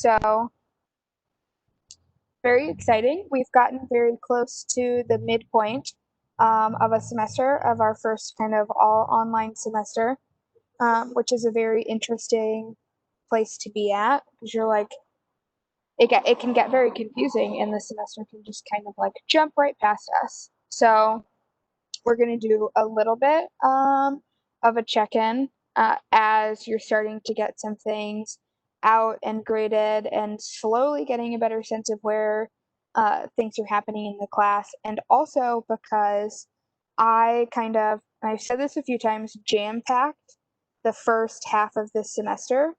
So, very exciting. We've gotten very close to the midpoint of a semester of our first kind of all online semester, which is a very interesting place to be at because you're like, it can get very confusing and the semester can just kind of like jump right past us. So, we're going to do a little bit of a check-in as you're starting to get some things out and graded and slowly getting a better sense of where things are happening in the class. And also because I've said this a few times, jam-packed the first half of this semester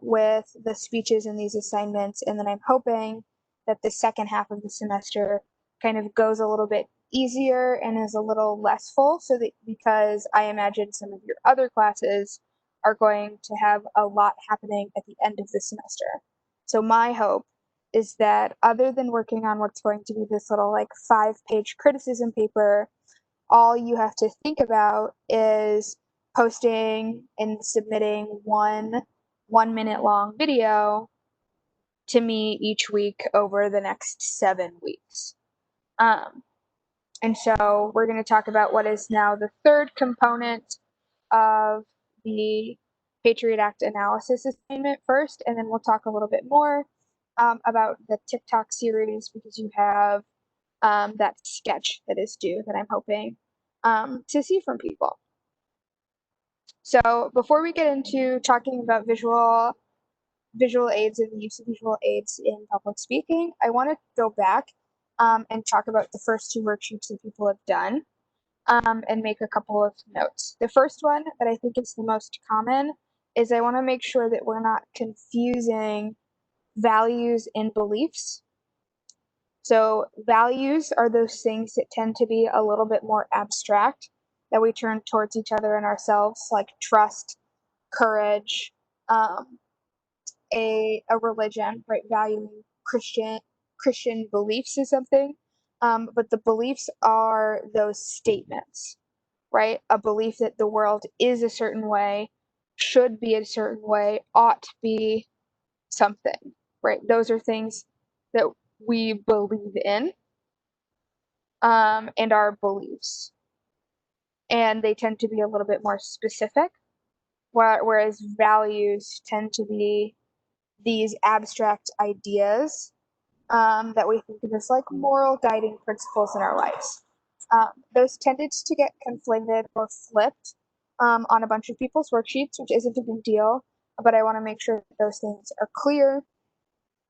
with the speeches and these assignments. And then I'm hoping that the second half of the semester kind of goes a little bit easier and is a little less full, so that because I imagine some of your other classes are going to have a lot happening at the end of the semester. So my hope is that other than working on what's going to be this little like 5-page criticism paper, all you have to think about is posting and submitting one minute long video to me each week over the next 7 weeks. And so we're going to talk about what is now the third component of the Patriot Act analysis assignment first, and then we'll talk a little bit more about the TikTok series because you have that sketch that is due that I'm hoping to see from people. So before we get into talking about visual aids and the use of visual aids in public speaking, I want to go back and talk about the first 2 worksheets that people have done and make a couple of notes. The first one that I think is the most common is I want to make sure that we're not confusing values and beliefs. So values are those things that tend to be a little bit more abstract that we turn towards each other and ourselves, like trust, courage, a religion, right? Valuing Christian beliefs is something, but the beliefs are those statements, right? A belief that the world is a certain way, should be a certain way, ought to be something, right? Those are things that we believe in and our beliefs, and they tend to be a little bit more specific, whereas values tend to be these abstract ideas that we think of as like moral guiding principles in our lives. Those tended to get conflated or flipped on a bunch of people's worksheets, which isn't a big deal, but I want to make sure that those things are clear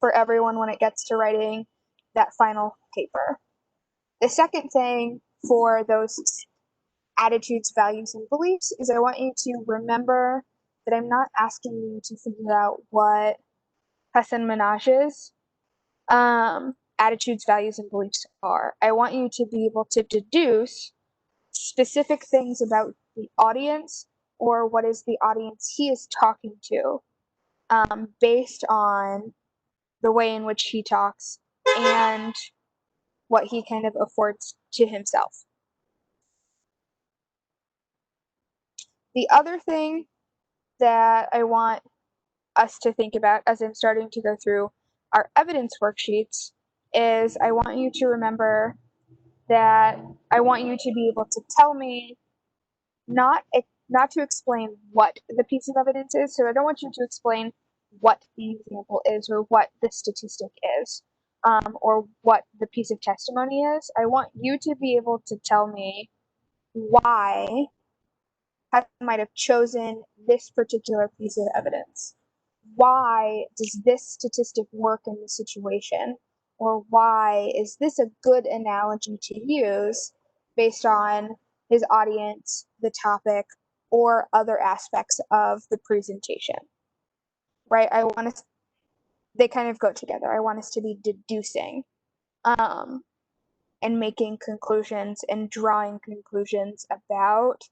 for everyone when it gets to writing that final paper. The second thing for those attitudes, values, and beliefs is I want you to remember that I'm not asking you to figure out what Hassan Minaj's attitudes, values, and beliefs are. I want you to be able to deduce specific things about the audience or what is the audience he is talking to based on the way in which he talks and what he kind of affords to himself. The other thing that I want us to think about as I'm starting to go through our evidence worksheets is I want you to remember that I want you to be able to tell me not to explain what the piece of evidence is. So I don't want you to explain what the example is or what the statistic is or what the piece of testimony is. I want you to be able to tell me why I might have chosen this particular piece of evidence. Why does this statistic work in this situation? Or why is this a good analogy to use based on his audience, the topic, or other aspects of the presentation? Right? They kind of go together. I want us to be deducing and making conclusions and drawing conclusions about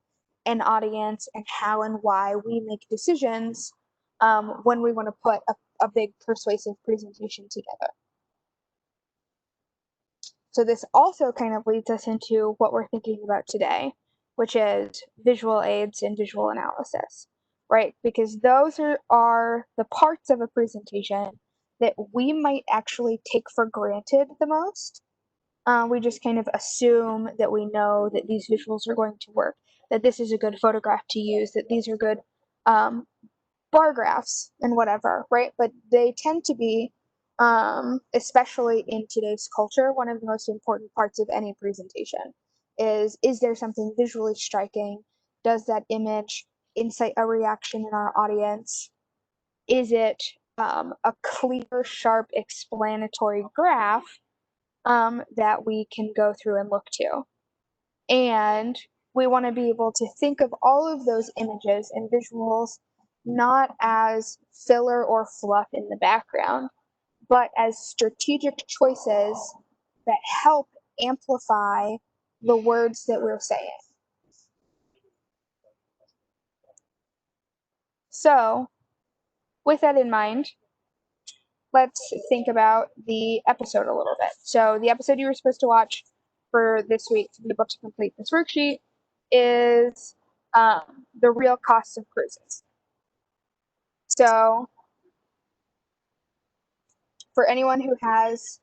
an audience and how and why we make decisions when we want to put a big persuasive presentation together. So this also kind of leads us into what we're thinking about today, which is visual aids and visual analysis. right? Because those are the parts of a presentation that we might actually take for granted the most. We just kind of assume that we know that these visuals are going to work, that this is a good photograph to use, that these are good um, bar graphs and whatever, right? But they tend to be, especially in today's culture, one of the most important parts of any presentation is there something visually striking? Does that image incite a reaction in our audience? Is it a clear, sharp, explanatory graph that we can go through and look to? And we want to be able to think of all of those images and visuals not as filler or fluff in the background, but as strategic choices that help amplify the words that we're saying. So, with that in mind, let's think about the episode a little bit. So, the episode you were supposed to watch for this week to be able to complete this worksheet is the real costs of cruises. So, for anyone who has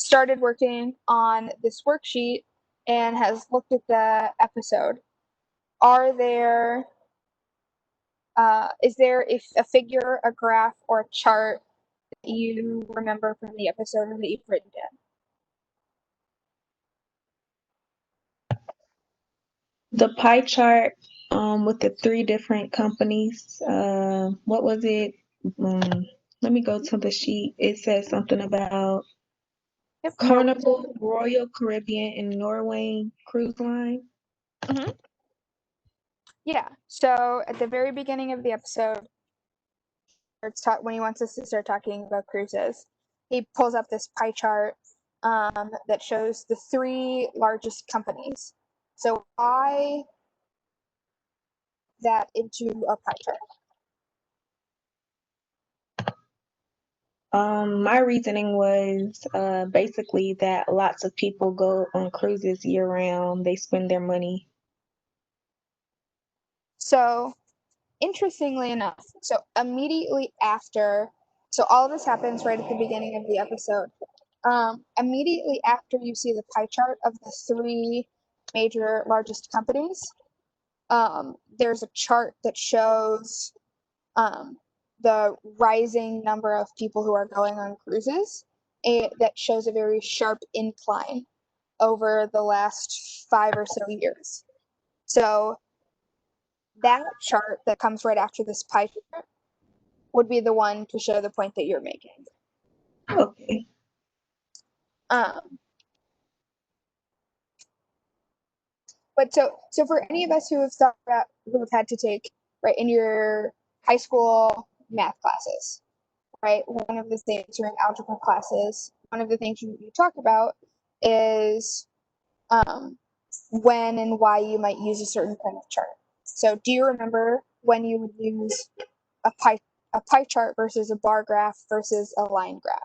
started working on this worksheet and has looked at the episode, is there a figure, a graph, or a chart that you remember from the episode that you've written down? The pie chart with the three different companies. What was it? Let me go to the sheet. It says something about Yep. Carnival, Royal Caribbean, and Norway Cruise Line. Mm-hmm. Yeah. So at the very beginning of the episode, when he wants us to start talking about cruises, he pulls up this pie chart that shows the three largest companies. So why that into a pie chart? My reasoning was basically that lots of people go on cruises year round. They spend their money. So interestingly enough, so immediately after, so all of this happens right at the beginning of the episode. Immediately after you see the pie chart of the three major largest companies, there's a chart that shows the rising number of people who are going on cruises, that shows a very sharp incline over the last 5 or so years. So that chart that comes right after this pie chart would be the one to show the point that you're making. Okay. But so for any of us who have had to take right in your high school math classes, right? One of the things during algebra classes, one of the things you talk about is when and why you might use a certain kind of chart. So do you remember when you would use a pie chart versus a bar graph versus a line graph?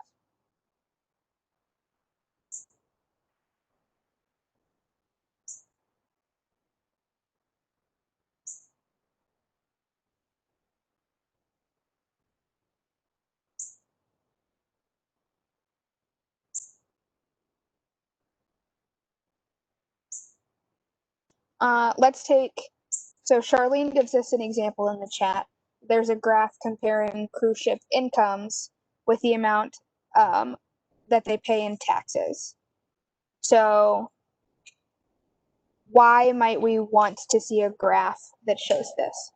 Let's take, so Charlene gives us an example in the chat. There's a graph comparing cruise ship incomes with the amount that they pay in taxes. So why might we want to see a graph that shows this?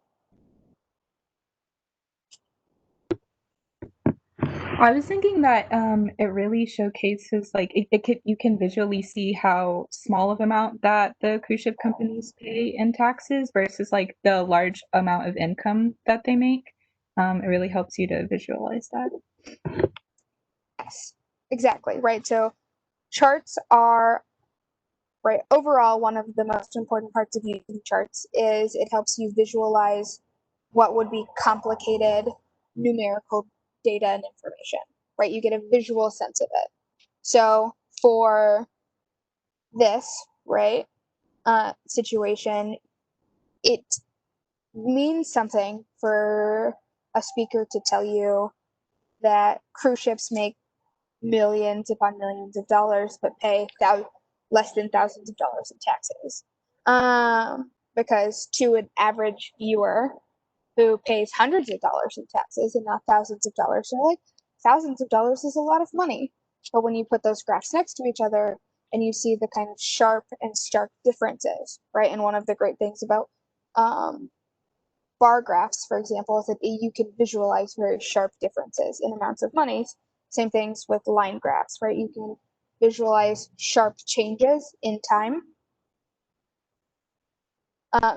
I was thinking that it really showcases like you can visually see how small of amount that the cruise ship companies pay in taxes versus like the large amount of income that they make. It really helps you to visualize that. Yes, exactly, right? So charts are, right, overall, one of the most important parts of using charts is it helps you visualize what would be complicated numerical data and information, right? You get a visual sense of it. So for this, right, situation, it means something for a speaker to tell you that cruise ships make millions upon millions of dollars, but pay less than thousands of dollars in taxes. Because to an average viewer who pays hundreds of dollars in taxes and not thousands of dollars, they're like, thousands of dollars is a lot of money. But when you put those graphs next to each other and you see the kind of sharp and stark differences, right? And one of the great things about bar graphs, for example, is that you can visualize very sharp differences in amounts of monies. Same things with line graphs, right? You can visualize sharp changes in time.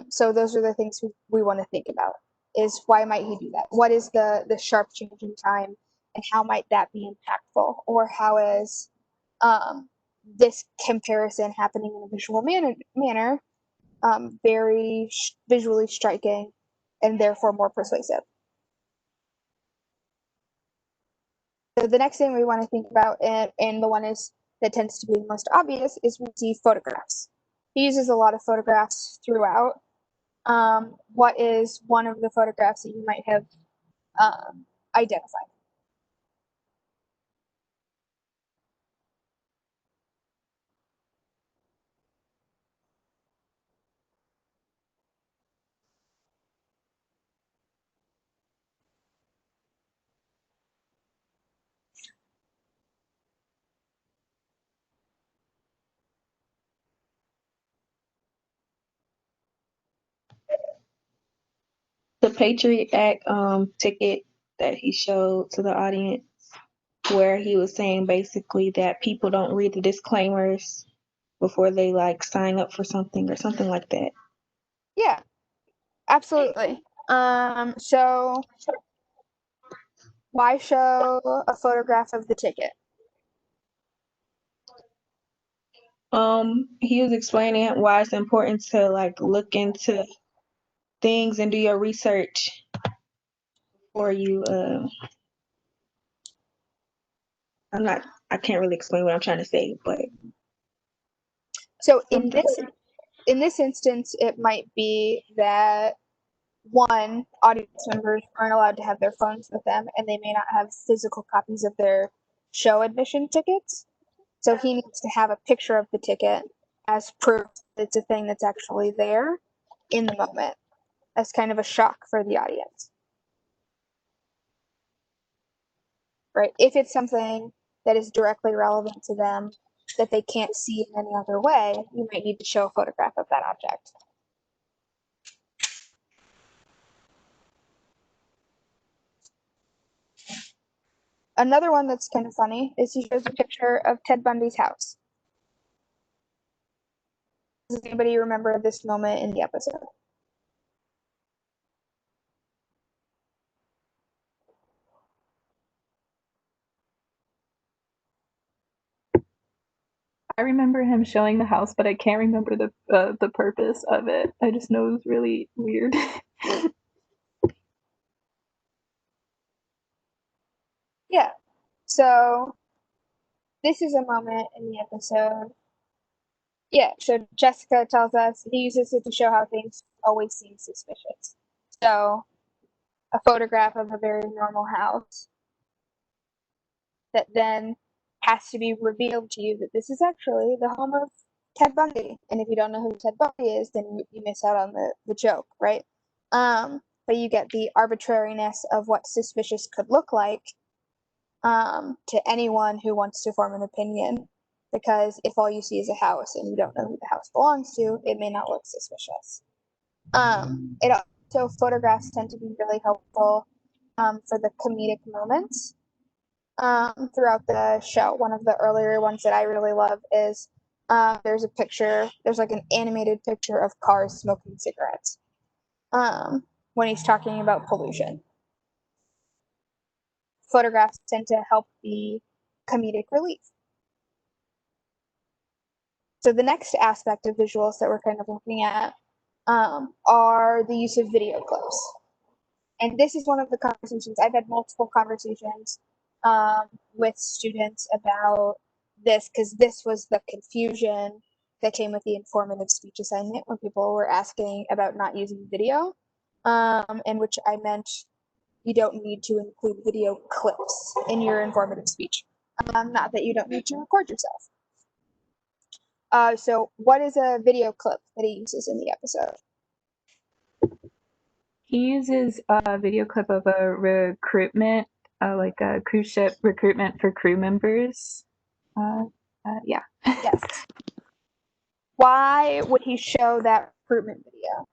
So those are the things we want to think about, is why might he do that? What is the sharp change in time, and how might that be impactful? Or how is this comparison happening in a visual manner very visually striking and therefore more persuasive? So the next thing we want to think about, and the one that tends to be the most obvious, is we see photographs. He uses a lot of photographs throughout. What is one of the photographs that you might have identified? The Patriot Act ticket that he showed to the audience, where he was saying basically that people don't read the disclaimers before they like sign up for something or something like that. Yeah, absolutely. So why show a photograph of the ticket? He was explaining why it's important to like look into things and do your research before you I can't really explain what I'm trying to say, but So in this instance, it might be that one, audience members aren't allowed to have their phones with them, and they may not have physical copies of their show admission tickets. So he needs to have a picture of the ticket as proof that it's a thing that's actually there in the moment. As kind of a shock for the audience. Right? If it's something that is directly relevant to them that they can't see in any other way, you might need to show a photograph of that object. Another one that's kind of funny is he shows a picture of Ted Bundy's house. Does anybody remember this moment in the episode? I remember him showing the house, but I can't remember the purpose of it. I just know it was really weird. Yeah. So this is a moment in the episode. Yeah, so Jessica tells us he uses it to show how things always seem suspicious. So a photograph of a very normal house that then has to be revealed to you that this is actually the home of Ted Bundy. And if you don't know who Ted Bundy is, then you miss out on the joke, right? But you get the arbitrariness of what suspicious could look like to anyone who wants to form an opinion. Because if all you see is a house and you don't know who the house belongs to, it may not look suspicious. It also, photographs tend to be really helpful for the comedic moments throughout the show. One of the earlier ones that I really love is there's like an animated picture of cars smoking cigarettes when he's talking about pollution. Photographs tend to help the comedic relief. So the next aspect of visuals that we're kind of looking at are the use of video clips. And this is one of the conversations, I've had multiple conversations with students about this, because this was the confusion that came with the informative speech assignment when people were asking about not using video, in which I meant you don't need to include video clips in your informative speech. Not that you don't need to record yourself. So what is a video clip that he uses in the episode? He uses a video clip of a recruitment, like a cruise ship recruitment for crew members. Yeah. Yes. Why would he show that recruitment video?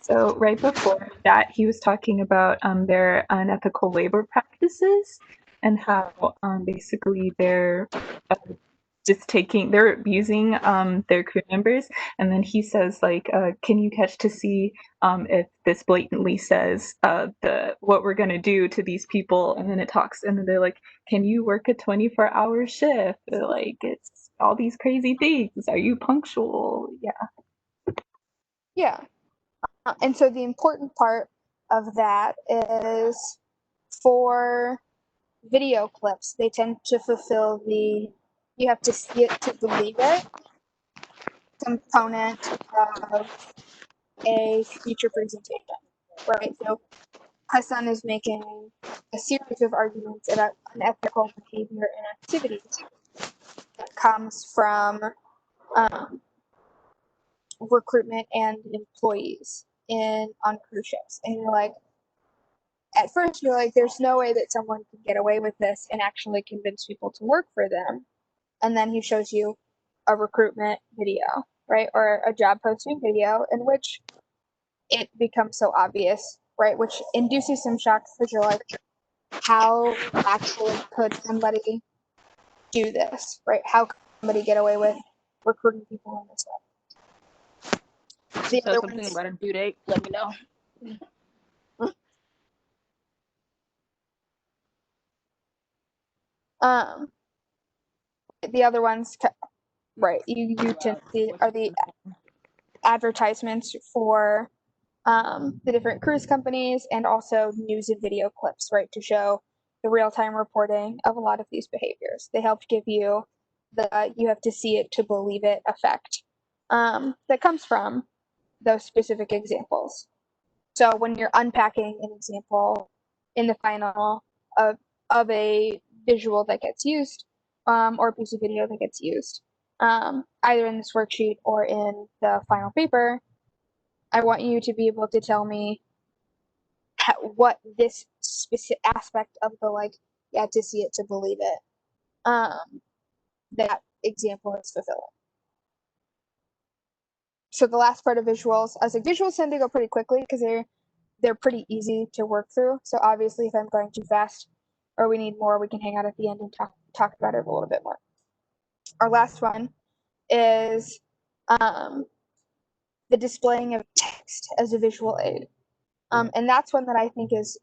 So right before that, he was talking about their unethical labor practices and how basically they're they're abusing their crew members. And then he says, like, can you catch to see if this blatantly says what we're gonna do to these people? And then it talks, and then they're like, can you work a 24-hour shift? They're like, it's all these crazy things. Are you punctual? Yeah. Yeah. And so the important part of that is for video clips, they tend to fulfill the you have to see it to believe it component of a future presentation, right? So Hassan is making a series of arguments about unethical behavior and activities that comes from recruitment and employees on cruise ships. And you're like, at first you're like, there's no way that someone can get away with this and actually convince people to work for them. And then he shows you a recruitment video, right? Or a job posting video in which it becomes so obvious, right? Which induces some shock because you're like, how actually could somebody do this, right? How could somebody get away with recruiting people in this way? The other something ones, about a due date, let me know. the other ones, right? You tend to see are the advertisements for the different cruise companies and also news and video clips, right, to show the real-time reporting of a lot of these behaviors. They help give you the you have to see it to believe it effect that comes from those specific examples. So when you're unpacking an example in the final of a visual that gets used or a piece of video that gets used, either in this worksheet or in the final paper, I want you to be able to tell me what this specific aspect of the like, you have to see it to believe it, that example is fulfilling. So the last part of visuals, I was like, visuals tend to go pretty quickly because they're pretty easy to work through. So obviously, if I'm going too fast or we need more, we can hang out at the end and talk about it a little bit more. Our last one is the displaying of text as a visual aid. And that's one that I think is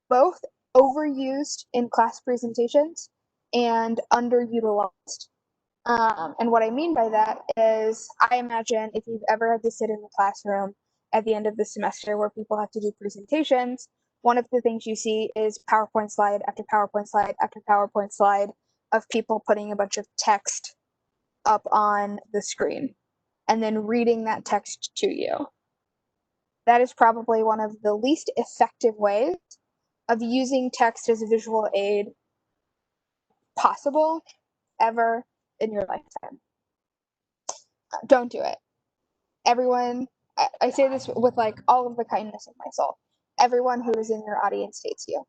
both overused in class presentations and underutilized. And what I mean by that is, I imagine if you've ever had to sit in the classroom at the end of the semester where people have to do presentations, one of the things you see is PowerPoint slide after PowerPoint slide after PowerPoint slide of people putting a bunch of text up on the screen and then reading that text to you. That is probably one of the least effective ways of using text as a visual aid possible ever in your lifetime. Don't do it. Everyone, I say this with like all of the kindness of my soul. Everyone who is in your audience hates you.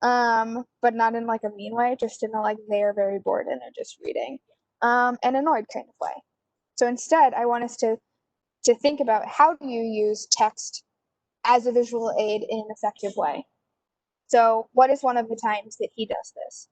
But not in like a mean way, just in a like they're very bored and are just reading. And annoyed kind of way. So instead, I want us to think about how do you use text as a visual aid in an effective way. So what is one of the times that he does this?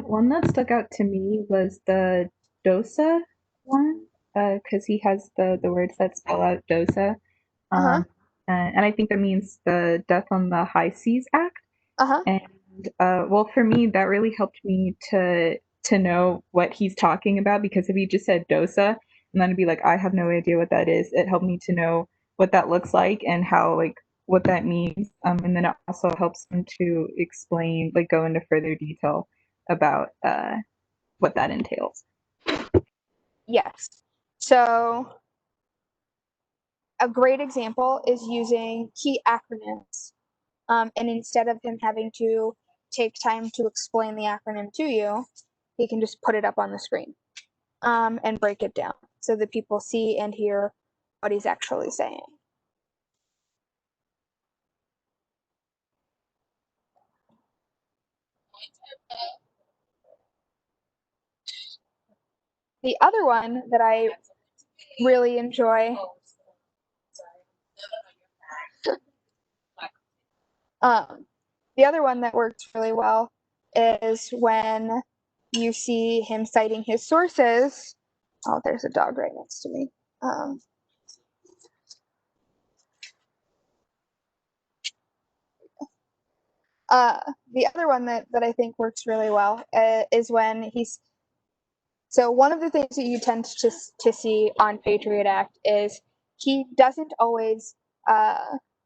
One that stuck out to me was the DOSA one, because he has the words that spell out DOSA. And I think that means the Death on the High Seas Act. And well, for me, that really helped me to know what he's talking about, because if he just said DOSA and then it'd be like, I have no idea what that is, it helped me to know what that looks like and how like what that means. And then it also helps them to explain, like go into further detail about what that entails. Yes. So a great example is using key acronyms. And instead of him having to take time to explain the acronym to you, he can just put it up on the screen and break it down so that people see and hear what he's actually saying. The other one that I really enjoy the other one that works really well is when you see him citing his sources. Oh, there's a dog right next to me. The other one that I think works really well is when so one of the things that you tend to see on Patriot Act is he doesn't always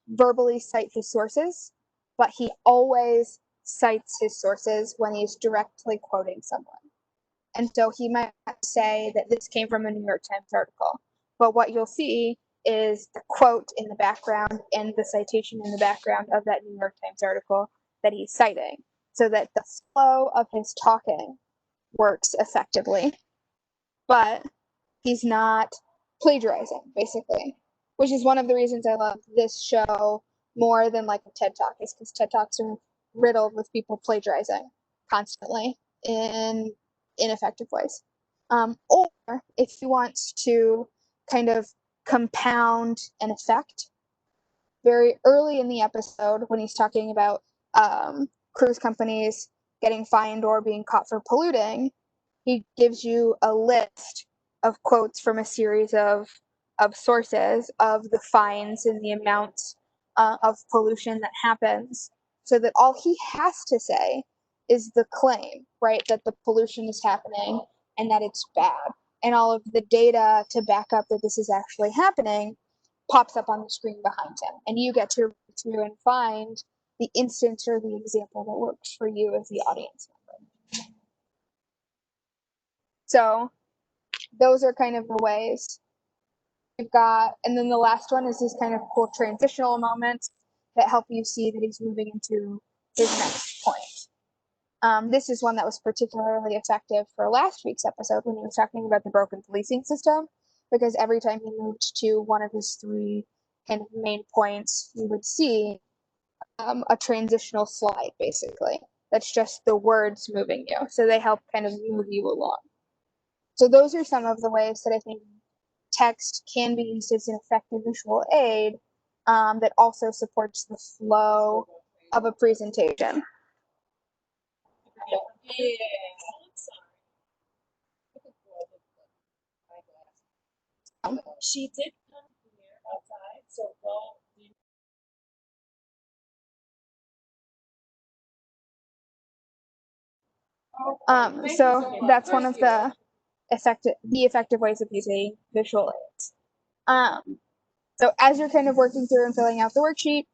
verbally cite his sources, but he always cites his sources when he's directly quoting someone. And so he might say that this came from a New York Times article, but what you'll see is the quote in the background and the citation in the background of that New York Times article that he's citing, so that the flow of his talking works effectively, but he's not plagiarizing, basically, which is one of the reasons I love this show more than like a TED Talk, is because TED Talks are riddled with people plagiarizing constantly in ineffective ways. Or if he wants to kind of compound an effect, very early in the episode when he's talking about cruise companies getting fined or being caught for polluting, he gives you a list of quotes from a series of sources of the fines and the amounts of pollution that happens, so that all he has to say is the claim, right, that the pollution is happening and that it's bad, and all of the data to back up that this is actually happening pops up on the screen behind him, and you get to read through and find the instance or the example that works for you as the audience member. So those are kind of the ways we've got. And then the last one is this kind of cool transitional moments that help you see that he's moving into his next point. This is one that was particularly effective for last week's episode when he was talking about the broken policing system, because every time he moved to one of his three kind of main points, you would see a transitional slide, basically. That's just the words moving you. So they help kind of move you along. So those are some of the ways that I think text can be used as an effective visual aid that also supports the flow of a presentation. She did come here outside, so go. So that's one of the effective ways of using visual aids. So as you're kind of working through and filling out the worksheet,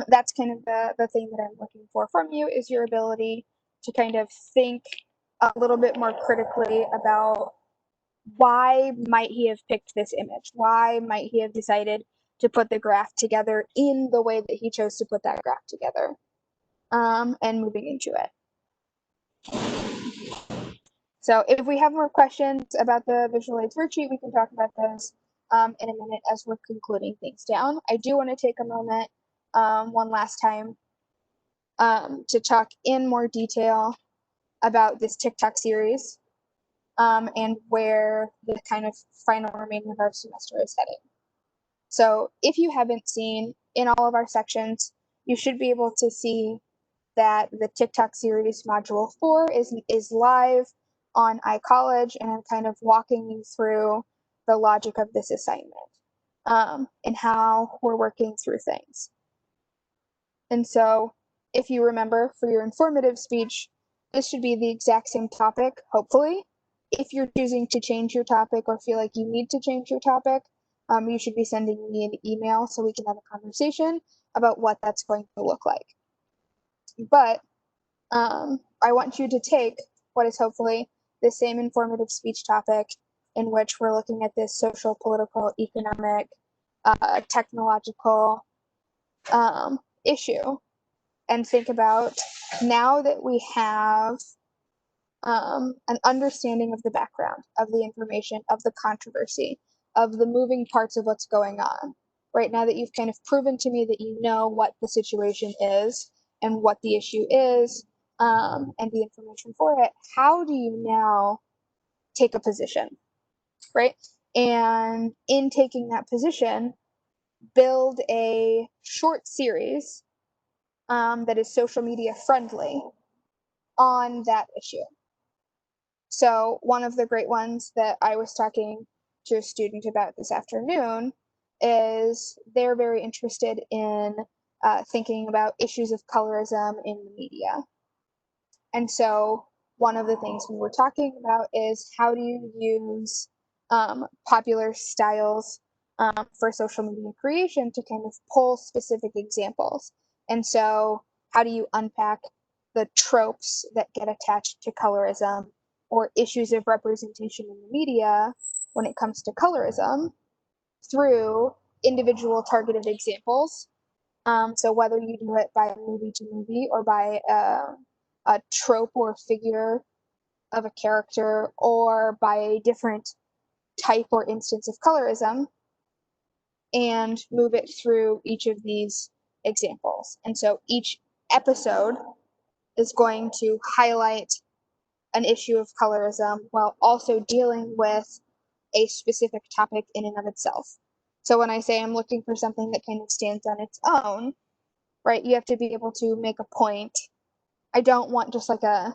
that's kind of the thing that I'm looking for from you, is your ability to kind of think a little bit more critically about why might he have picked this image? Why might he have decided to put the graph together in the way that he chose to put that graph together, and moving into it. So if we have more questions about the visual aids worksheet, we can talk about those in a minute as we're concluding things down. I do want to take a moment one last time to talk in more detail about this TikTok series and where the kind of final remaining of our semester is heading. So if you haven't seen, in all of our sections, you should be able to see that the TikTok series module 4 is live on iCollege, and I'm kind of walking you through the logic of this assignment and how we're working through things. And so if you remember, for your informative speech, this should be the exact same topic, hopefully. If you're choosing to change your topic or feel like you need to change your topic, you should be sending me an email so we can have a conversation about what that's going to look like. But I want you to take what is hopefully the same informative speech topic in which we're looking at this social, political, economic, technological issue, and think about, now that we have an understanding of the background, of the information, of the controversy, of the moving parts of what's going on, right? Now that you've kind of proven to me that you know what the situation is and what the issue is, and the information for it, how do you now take a position, right? And in taking that position, build a short series that is social media friendly on that issue. So one of the great ones that I was talking to a student about this afternoon is they're very interested in thinking about issues of colorism in the media. And so one of the things we were talking about is, how do you use popular styles for social media creation to kind of pull specific examples? And so how do you unpack the tropes that get attached to colorism, or issues of representation in the media when it comes to colorism, through individual targeted examples? So whether you do it by movie to movie, or by a trope or figure of a character, or by a different type or instance of colorism, and move it through each of these examples. And so each episode is going to highlight an issue of colorism while also dealing with a specific topic in and of itself. So when I say I'm looking for something that kind of stands on its own, right, you have to be able to make a point. I don't want just like a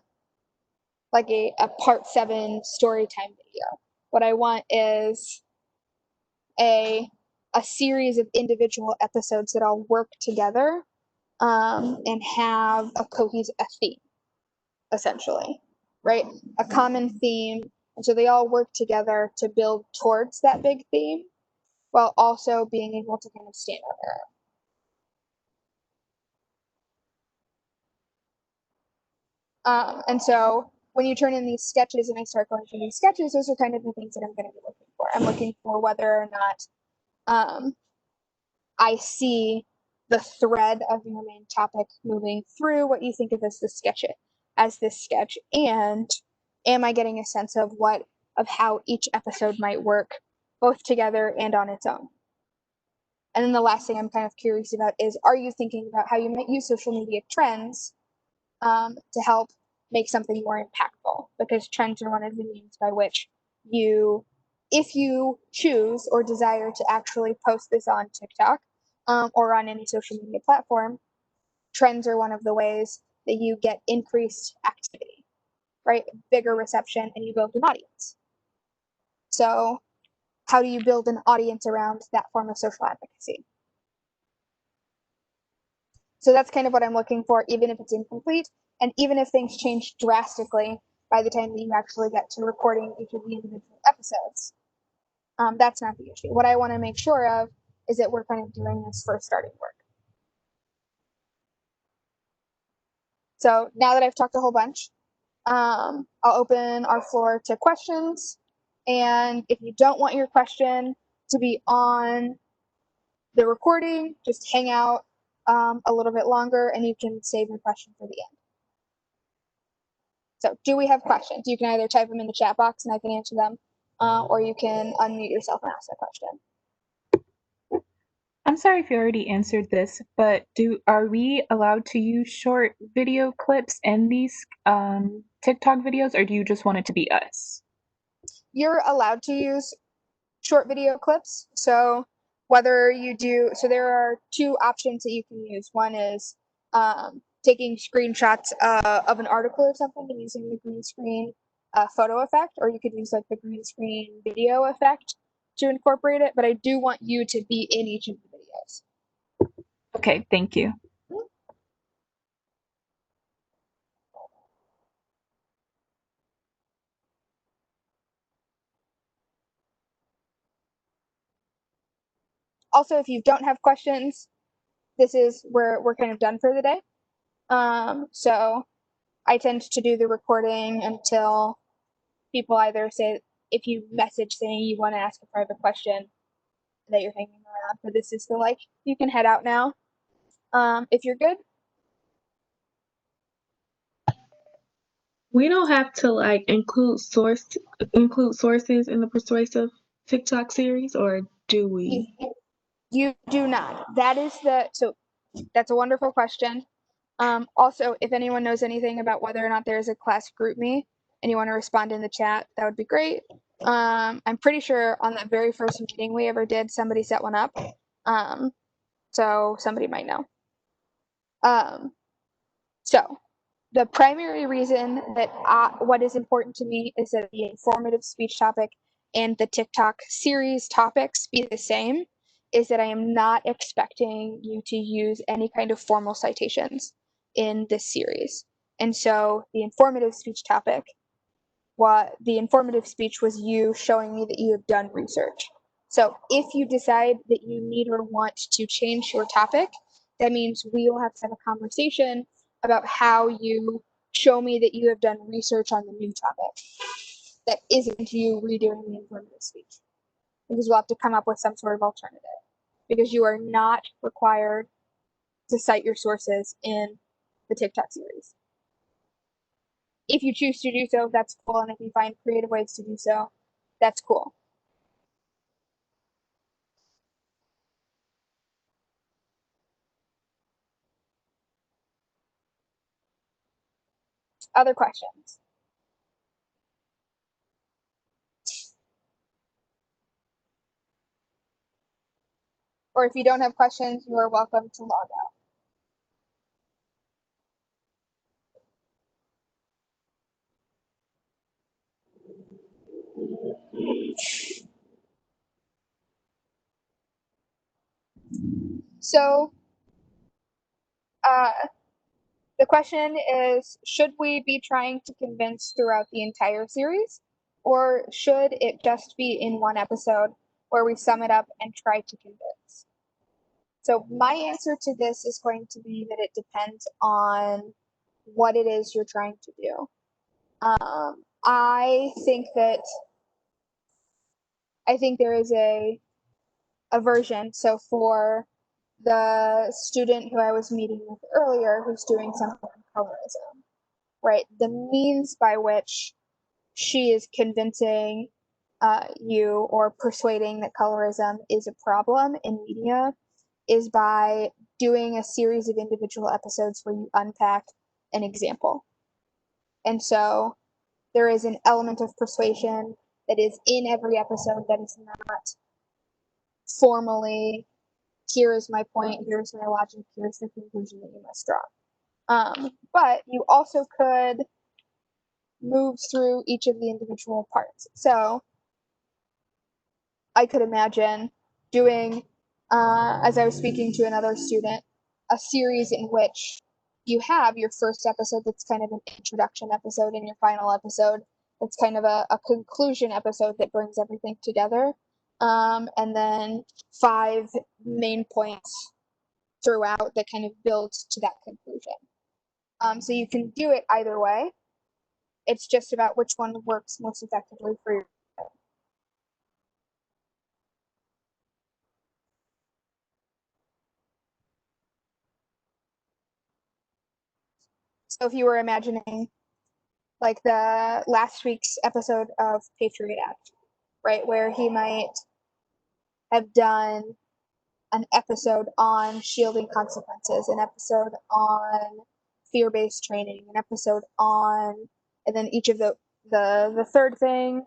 part 7 story time video. What I want is a series of individual episodes that all work together and have a cohesive theme, essentially, right? A common theme. And so they all work together to build towards that big theme, while also being able to kind of stand on their own. And so when you turn in these sketches and I start going through these sketches, those are kind of the things that I'm going to be looking for. I'm looking for whether or not I see the thread of your main topic moving through what you think of as this sketch, and am I getting a sense of how each episode might work, both together and on its own? And then the last thing I'm kind of curious about is, are you thinking about how you might use social media trends to help make something more impactful? Because trends are one of the means by which you, if you choose or desire to actually post this on TikTok or on any social media platform, trends are one of the ways that you get increased activity, right? Bigger reception, and you build an audience. So how do you build an audience around that form of social advocacy? So that's kind of what I'm looking for, even if it's incomplete, and even if things change drastically by the time that you actually get to recording each of the individual episodes. That's not the issue. What I want to make sure of is that we're kind of doing this for starting work. So now that I've talked a whole bunch, I'll open our floor to questions. And if you don't want your question to be on the recording, just hang out a little bit longer and you can save your question for the end. So do we have questions? You can either type them in the chat box and I can answer them, or you can unmute yourself and ask a question. I'm sorry if you already answered this, but are we allowed to use short video clips in these TikTok videos, or do you just want it to be us? You're allowed to use short video clips. So there are 2 options that you can use. One is taking screenshots of an article or something and using the green screen photo effect, or you could use like the green screen video effect to incorporate it. But I do want you to be in each of the videos. Okay, thank you. Also, if you don't have questions, this is where we're kind of done for the day. So I tend to do the recording until people either say, if you message saying you want to ask a private question, that you're hanging around. But this is the like, you can head out now. If you're good. We don't have to like include sources in the persuasive TikTok series, or do we? You do not. So that's a wonderful question. Also, if anyone knows anything about whether or not there is a class GroupMe and you want to respond in the chat, that would be great. I'm pretty sure on that very first meeting we ever did, somebody set one up. So somebody might know. So the primary reason that what is important to me is that the informative speech topic and the TikTok series topics be the same, is that I am not expecting you to use any kind of formal citations in this series. And so the informative speech topic, the informative speech was you showing me that you have done research. So if you decide that you need or want to change your topic, that means we will have to have a conversation about how you show me that you have done research on the new topic that isn't you redoing the informative speech, because we'll have to come up with some sort of alternative, because you are not required to cite your sources in the TikTok series. If you choose to do so, that's cool, and if you find creative ways to do so, that's cool. Other questions? Or if you don't have questions, you are welcome to log out. So the question is, should we be trying to convince throughout the entire series, or should it just be in one episode where we sum it up and try to convince? So my answer to this is going to be that it depends on what it is you're trying to do. I think there is a version. So for the student who I was meeting with earlier, who's doing something on colorism, right? The means by which she is convincing you or persuading that colorism is a problem in media is by doing a series of individual episodes where you unpack an example. And so there is an element of persuasion that is in every episode that is not formally, here is my point, here's my logic, here's the conclusion that you must draw. But you also could move through each of the individual parts. So I could imagine doing, as I was speaking to another student, a series in which you have your first episode that's kind of an introduction episode, and your final episode that's kind of a conclusion episode that brings everything together. And then 5 main points throughout that kind of builds to that conclusion. So you can do it either way. It's just about which one works most effectively for you. So if you were imagining like the last week's episode of Patriot Act, right, where he might have done an episode on shielding consequences, an episode on fear-based training, an episode on, and then each of the third thing,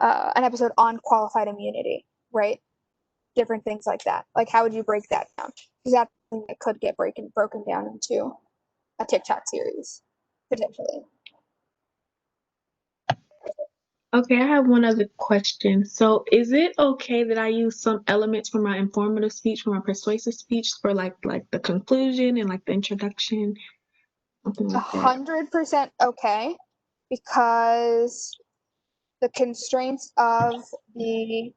an episode on qualified immunity, right? Different things like that. Like, how would you break that down? Because that's something that could get broken down into a TikTok series, potentially. Okay, I have one other question. So, is it okay that I use some elements from my informative speech, from my persuasive speech, for like the conclusion and like the introduction, something like that? 100% okay, because the constraints of the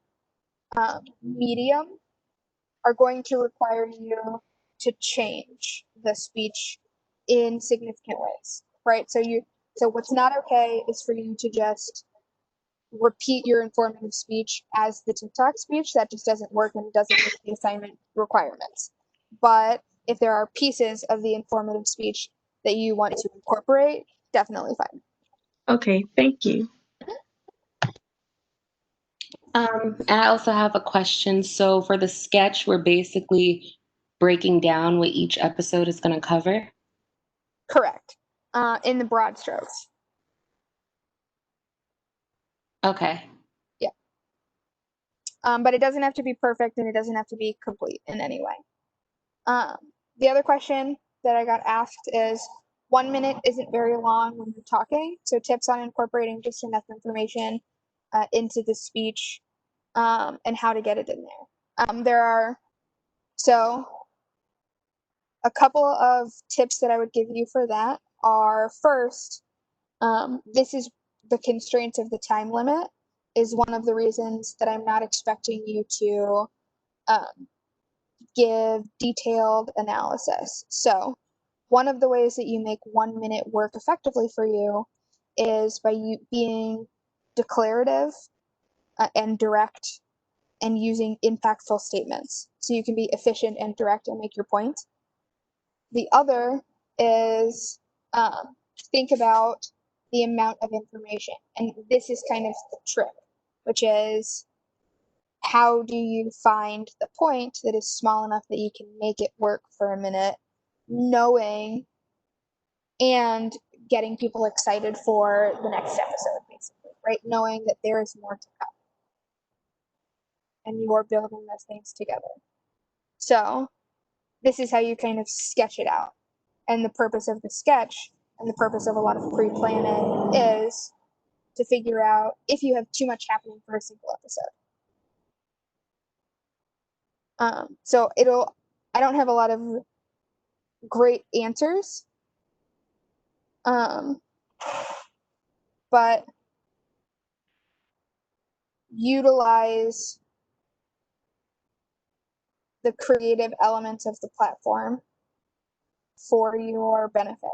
medium are going to require you to change the speech in significant ways, right? So what's not okay is for you to just repeat your informative speech as the TikTok speech. That just doesn't work and doesn't meet the assignment requirements. But if there are pieces of the informative speech that you want to incorporate, definitely fine. Okay, thank you. And I also have a question. So for the sketch, we're basically breaking down what each episode is going to cover. Correct. In the broad strokes. Okay. But it doesn't have to be perfect and it doesn't have to be complete in any way. The other question that I got asked is 1 minute isn't very long when you're talking. So tips on incorporating just enough information into the speech and how to get it in there. So a couple of tips that I would give you for that are first, this is the constraints of the time limit is one of the reasons that I'm not expecting you to give detailed analysis. So one of the ways that you make 1 minute work effectively for you is by you being declarative and direct and using impactful statements. So you can be efficient and direct and make your point. The other is think about the amount of information. And this is kind of the trick, which is how do you find the point that is small enough that you can make it work for a minute, knowing and getting people excited for the next episode, basically, right? Knowing that there is more to come and you're building those things together. So this is how you kind of sketch it out. And the purpose of the sketch and the purpose of a lot of pre-planning is to figure out if you have too much happening for a single episode. So I don't have a lot of great answers, but utilize the creative elements of the platform for your benefit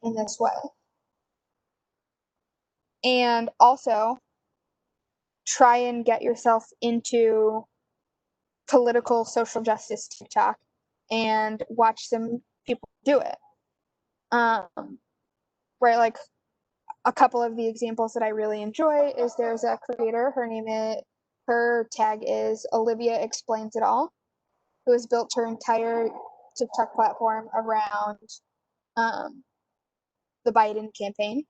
in this way. And also try and get yourself into political social justice TikTok and watch some people do it. Right, like a couple of the examples that I really enjoy is there's a creator, her tag is Olivia Explains It All, who has built her entire TikTok platform around the Biden campaign,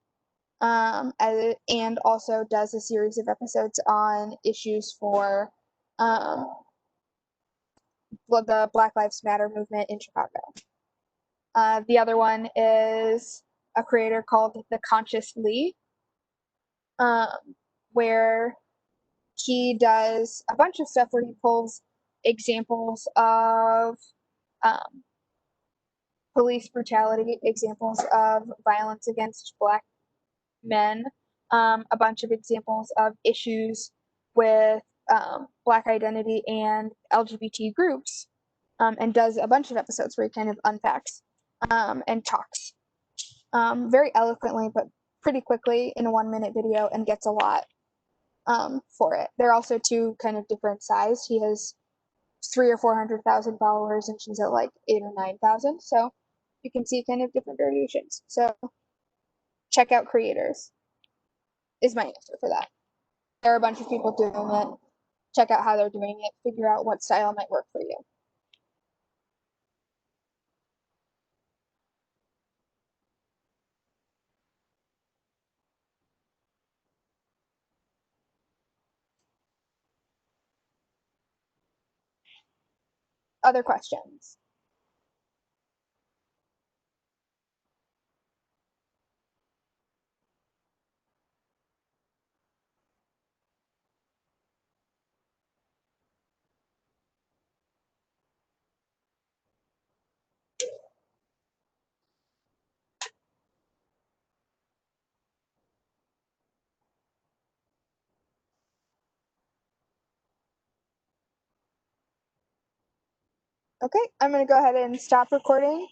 and also does a series of episodes on issues for the Black Lives Matter movement in Chicago. The other one is a creator called The Conscious Lee, where he does a bunch of stuff where he pulls examples of police brutality, examples of violence against Black men, a bunch of examples of issues with Black identity and LGBT groups, and does a bunch of episodes where he kind of unpacks and talks very eloquently, but pretty quickly in a 1 minute video, and gets a lot for it. They're also two kind of different size. He has 300,000 or 400,000 followers, and she's at like 8,000 or 9,000. So you can see kind of different variations. So check out creators is my answer for that. There are a bunch of people doing it. Check out how they're doing it. Figure out what style might work for you. Other questions? Okay, I'm going to go ahead and stop recording.